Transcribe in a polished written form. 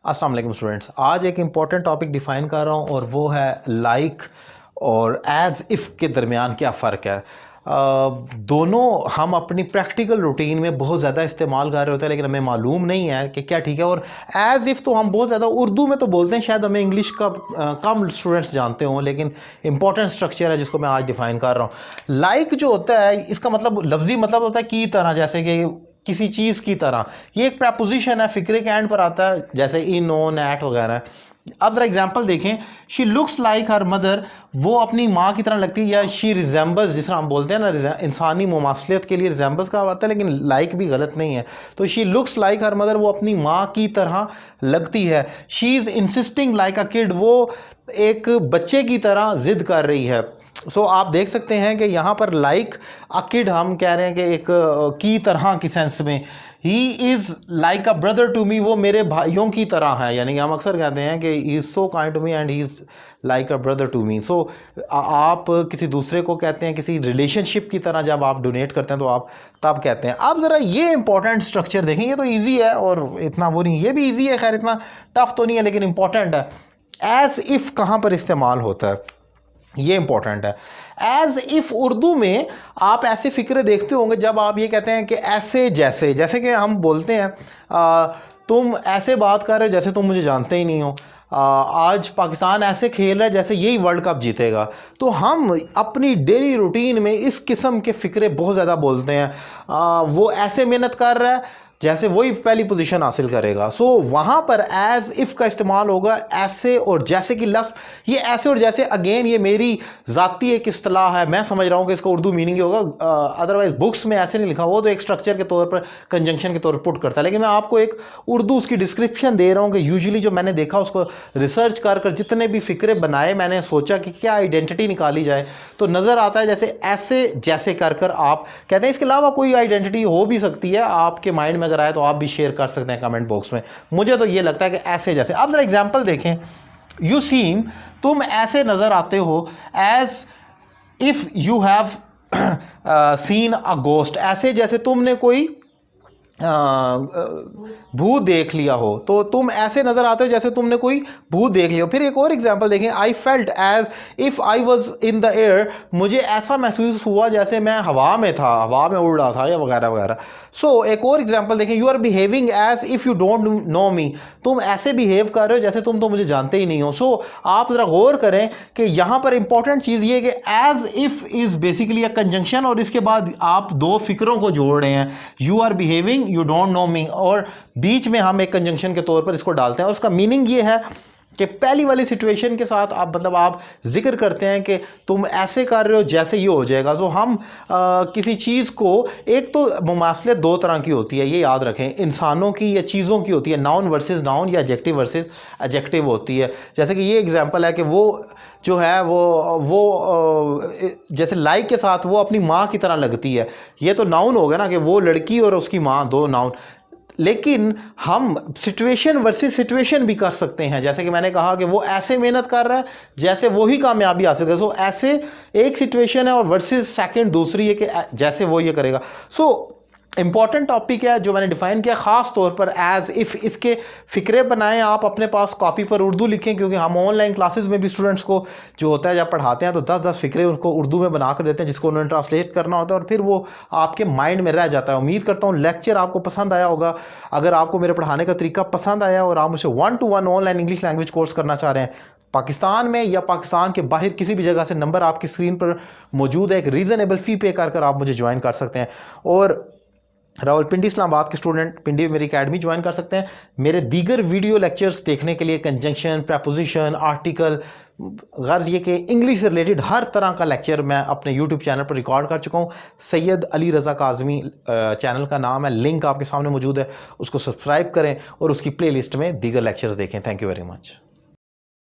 अस्सलाम वालेकुम स्टूडेंट्स, आज एक इम्पॉर्टेंट टॉपिक डिफ़ाइन कर रहा हूँ और वो है लाइक और एज़ इफ़ के दरमियान क्या फ़र्क है। दोनों हम अपनी प्रैक्टिकल रूटीन में बहुत ज़्यादा इस्तेमाल कर रहे होते हैं, लेकिन हमें मालूम नहीं है कि क्या ठीक है। और एज़ इफ़ तो हम बहुत ज़्यादा उर्दू में तो बोलते हैं, शायद हमें इंग्लिश का कम स्टूडेंट्स जानते हों, लेकिन इंपॉर्टेंट स्ट्रक्चर है जिसको मैं आज डिफ़ाइन कर रहा हूँ। लाइक जो होता है, इसका मतलब लफ्ज़ी मतलब होता है की तरह, जैसे कि किसी चीज़ की तरह। ये एक प्रपोजिशन है, फिक्रे के एंड पर आता है, जैसे इन, ऑन, एट वगैरह। अब जरा एग्जाम्पल देखें, she looks like her mother, वो अपनी माँ की तरह लगती है, या शी रिजेंबल्स, जिस तरह हम बोलते हैं ना, इंसानी मुमासलियत के लिए रिजेंबल्स का आता है, लेकिन लाइक भी गलत नहीं है। तो she looks like her mother, वो अपनी माँ की तरह लगती है। She is insisting like a kid, वो एक बच्चे की तरह जिद कर रही है। सो आप देख सकते हैं कि यहाँ पर लाइक अ किड हम कह रहे हैं कि एक की तरह की सेंस में। He is like a brother to me, वो मेरे भाइयों की तरह है। यानी हम अक्सर कहते हैं कि he is so kind to me and he is like a brother to me. So आप किसी दूसरे को कहते हैं किसी रिलेशनशिप की तरह, जब आप डोनेट करते हैं तो आप तब कहते हैं। अब ज़रा ये इंपॉर्टेंट स्ट्रक्चर देखें, ये तो ईजी है और इतना वो नहीं, ये भी ईजी है, खैर इतना टफ तो नहीं है, लेकिन इंपॉर्टेंट है। एज़ इफ़ कहाँ पर इस्तेमाल होता है, ये इंपॉर्टेंट है। एज इफ उर्दू में आप ऐसे फिक्रे देखते होंगे जब आप ये कहते हैं कि ऐसे जैसे, जैसे कि हम बोलते हैं तुम ऐसे बात कर रहे हो जैसे तुम मुझे जानते ही नहीं हो। आज पाकिस्तान ऐसे खेल रहा है जैसे यही वर्ल्ड कप जीतेगा। तो हम अपनी डेली रूटीन में इस किस्म के फिक्रे बहुत ज़्यादा बोलते हैं। वो ऐसे मेहनत कर रहा है जैसे वही पहली पोजीशन हासिल करेगा। सो वहाँ पर एज इफ़ का इस्तेमाल होगा ऐसे और जैसे की लफ्ज़। ये ऐसे और जैसे अगेन ये मेरी ज़ाती एक इस्तिलाह है, मैं समझ रहा हूँ कि इसका उर्दू मीनिंग होगा, अदरवाइज बुक्स में ऐसे नहीं लिखा। वो तो एक स्ट्रक्चर के तौर पर, कंजंक्शन के तौर पर पुट करता है, लेकिन मैं आपको एक उर्दू उसकी डिस्क्रिप्शन दे रहा हूँ कि यूजुअली जो मैंने देखा उसको रिसर्च कर जितने भी फिक्रे बनाए, मैंने सोचा कि क्या आइडेंटिटी निकाली जाए, तो नज़र आता है जैसे ऐसे जैसे कर आप कहते हैं। इसके अलावा कोई आइडेंटिटी हो भी सकती है, आपके माइंड में अगर आए तो आप भी शेयर कर सकते हैं कमेंट बॉक्स में। मुझे तो ये लगता है कि ऐसे जैसे। अब जरा एग्जांपल देखें, यू सीम, तुम ऐसे नजर आते हो, as if you have seen a ghost, ऐसे जैसे तुमने कोई भूत देख लिया हो। तो तुम ऐसे नजर आते हो जैसे तुमने कोई भूत देख लिया हो। फिर एक और एग्जांपल देखें, I felt as if I was in the air, मुझे ऐसा महसूस हुआ जैसे मैं हवा में था, हवा में उड़ रहा था, या वगैरह वगैरह। सो एक और एग्जांपल देखें, you are behaving as if you don't know me, तुम ऐसे बिहेव कर रहे हो जैसे तुम तो मुझे जानते ही नहीं हो। सो आप जरा गौर करें कि यहाँ पर इंपॉर्टेंट चीज़ ये कि as if is basically a conjunction, और इसके बाद आप दो फिक्रों को जोड़ रहे हैं, you are behaving, you don't know me, और बीच में हम एक कंजंक्शन के तौर पर इसको डालते हैं। और उसका मीनिंग ये है कि पहली वाली सिचुएशन के साथ आप मतलब आप जिक्र करते हैं कि तुम ऐसे कर रहे हो जैसे ये हो जाएगा। तो हम किसी चीज़ को, एक तो मुमासलत दो तरह की होती है, ये याद रखें, इंसानों की या चीज़ों की होती है, नाउन वर्सेस नाउन या एडजेक्टिव वर्सेस एडजेक्टिव होती है। जैसे कि ये एग्जांपल है कि वो जो है वो जैसे लाइक के साथ वो अपनी माँ की तरह लगती है, ये तो नाउन हो गया ना, कि वो लड़की और उसकी माँ, दो नाउन। लेकिन हम सिचुएशन वर्सेस सिचुएशन भी कर सकते हैं, जैसे कि मैंने कहा कि वो ऐसे मेहनत कर रहा है जैसे वही कामयाबी हासिल करे। सो ऐसे एक सिचुएशन है और वर्सेस सेकंड दूसरी है कि जैसे वो ये करेगा। सो इंपॉर्टेंट टॉपिक है जो मैंने डिफाइन किया खास तौर पर एज इफ। इसके फिक्रे बनाएं आप अपने पास, कॉपी पर उर्दू लिखें, क्योंकि हम ऑनलाइन क्लासेस में भी स्टूडेंट्स को जो होता है जब पढ़ाते हैं तो 10-10 फिक्रे उनको उर्दू में बना कर देते हैं, जिसको उन्होंने ट्रांसलेट करना होता है, और फिर वो आपके माइंड में रह जाता है। उम्मीद करता हूँ लेक्चर आपको पसंद आया होगा। अगर आपको मेरे पढ़ाने का तरीका पसंद आया और आप मुझे 1-to-1 online English language course करना चाह रहे हैं, पाकिस्तान में या पाकिस्तान के बाहर किसी भी जगह से, नंबर आपकी स्क्रीन पर मौजूद है, एक रीज़नेबल फ़ी पे कर आप मुझे ज्वाइन कर सकते हैं। और रावलपिंडी इस्लामाबाद के स्टूडेंट पिंडी में मेरी अकेडमी ज्वाइन कर सकते हैं। मेरे दीगर वीडियो लेक्चर्स देखने के लिए कंजंक्शन, प्रपोजिशन, आर्टिकल, गर्ज ये कि इंग्लिश से रिलेटेड हर तरह का लेक्चर मैं अपने यूट्यूब चैनल पर रिकॉर्ड कर चुका हूँ। सैयद अली रज़ा काज़मी चैनल का नाम है, लिंक आपके सामने मौजूद है, उसको सब्सक्राइब करें और उसकी प्लेलिस्ट में दीगर लेक्चर्स देखें। Thank you very much.